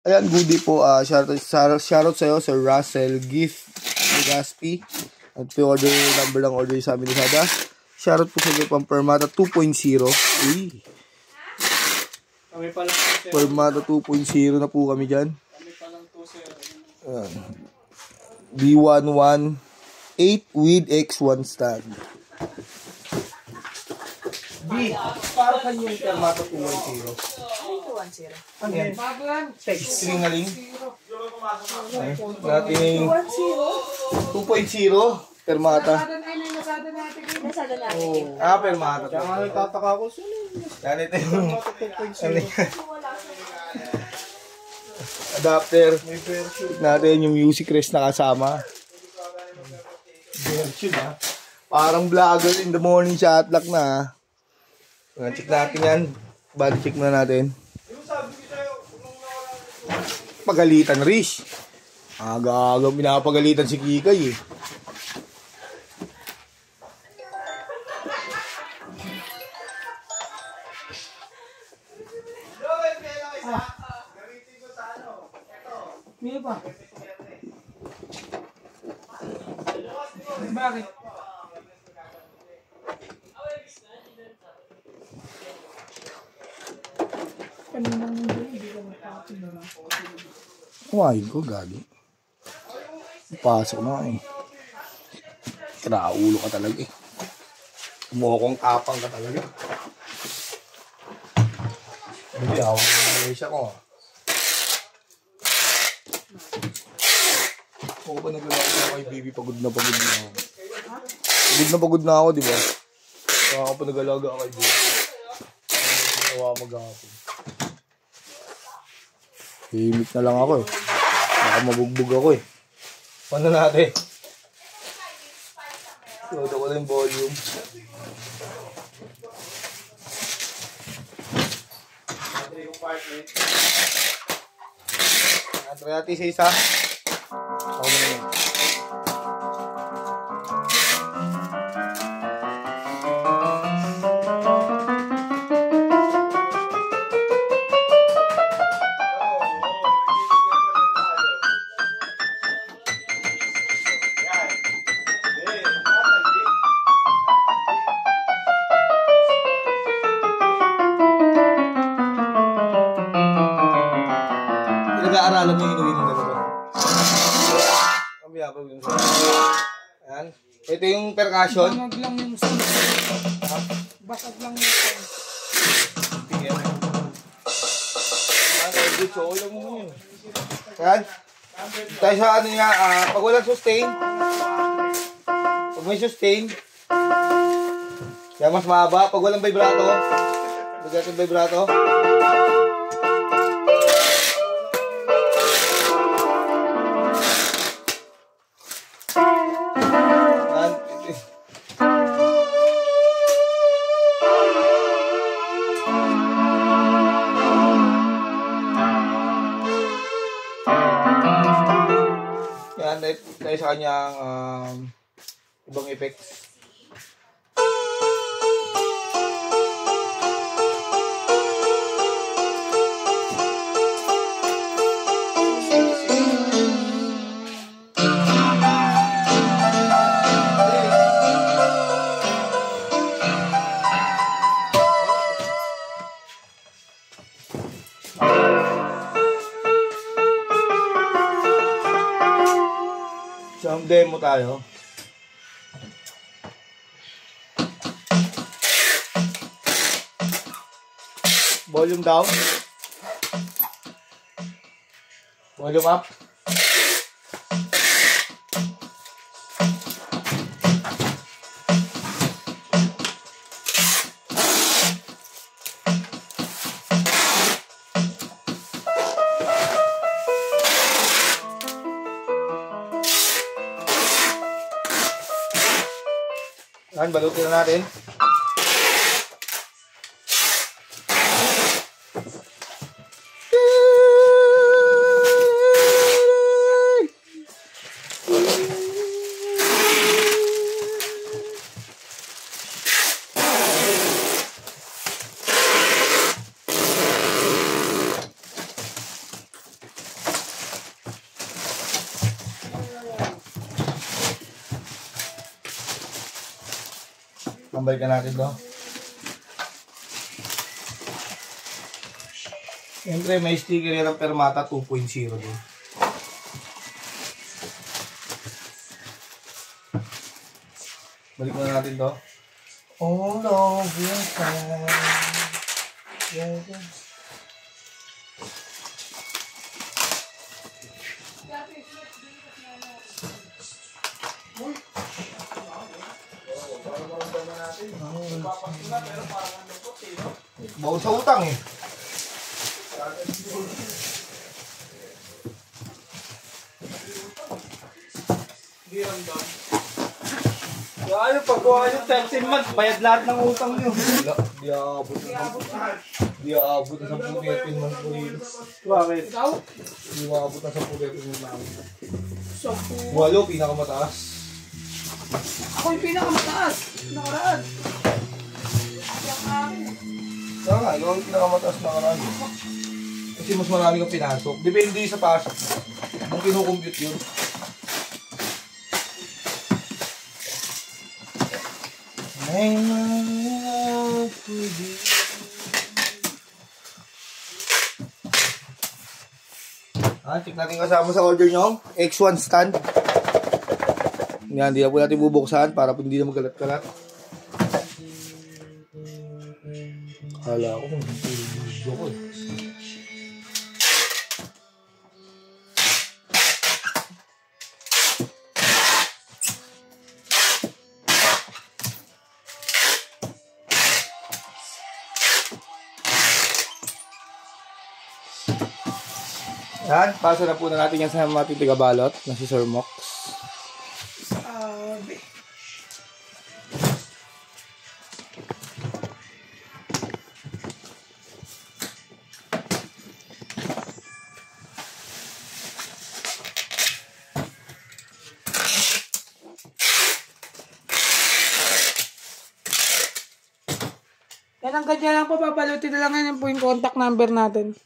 Ayan, goodie po. Shoutout sa'yo, Sir Russell Gift Legaspi. At pre-order number lang order sa amin ni Sada. Shoutout po sa inyo pang Permata 2.0. Uy. Kami pa lang po, sir. Permata 2.0 na po kami dyan. Kami pa lang po, sir. B118 with X1 stand. B, para kan yung Permata 2.0. 210. Ano yan? Text. Singaling. Nating 2.0 Permata. Nasada natin. Permata. Kaya nga nagtataka ko, sir. Yan ito yung adapter. May version. Natin yung music rest na kasama. Version ha. Parang vlogger in the morning sa Atlac na. Check natin yan. Body check muna natin. Pagalitan Rish. Aga-aga pinapagalitan si Kikay eh. May ba? Bakit? Kumain ko, gagi. Pasok na eh. Kiraulo ka talaga eh. Mukong tapang ka talaga. Hindi ako siya ko. Ako ba naglalaki na kay Bibi? Pagod na ako. Pagod na ako, di ba? Kaya ako pa nagalaga kay Bibi. Ginawa maghapon. Himik na lang ako eh. Baka mabugbog ako eh. Paano natin? Load ako na yung volume. Try natin sa isa. Ako na yun. Pinag-aaralan niyo yung inuwi ng dalawa. Ayan. Ito yung percussion. Basag lang yung sound. Basag lang yung sound. Tingnan. Ayan, okay lang mo yun. Ayan. Tayo sa ano nga, pag walang sustain, pag may sustain, yan mas mahaba. Pag walang vibrato, lagyan yung vibrato. Yan, dahil sa kanyang ibang effects. So, demo tayo. Volume down. Volume up. Yan, balutin na natin. Tambay ka natin to. Siyempre, may sticker yan ng Permata 2.0 din. Balik na natin to. All of your time. Yeah. Bawal sa utang eh. Ano, pagkuha yung 13 months, bayad lahat ng utang nyo. Di aabot na 10 kepin man po rin. Bakit? Ikaw? Di aabot na 10 kepin man namin. Sampu. Walo, pinakamataas. Ako yung pinakamataas. Nakaraan. Yung akin. Kaya nga, ikaw yung pinakamataas na karami. Kasi mas marami kang pinasok. Depende sa pasok. Kung kinukompute yun. I'm love for you. Check natin kasama sa order nyo. X1 stand. Yan, hindi na po natin bubuksan para hindi na magalat-galat. Hala ko kung video ko eh. Yan, pasa na po na natin yan sa mga titigabalot na si Sir Mox. Sabi. Yan ang ganyan lang po, babalutin na lang yan po yung contact number natin.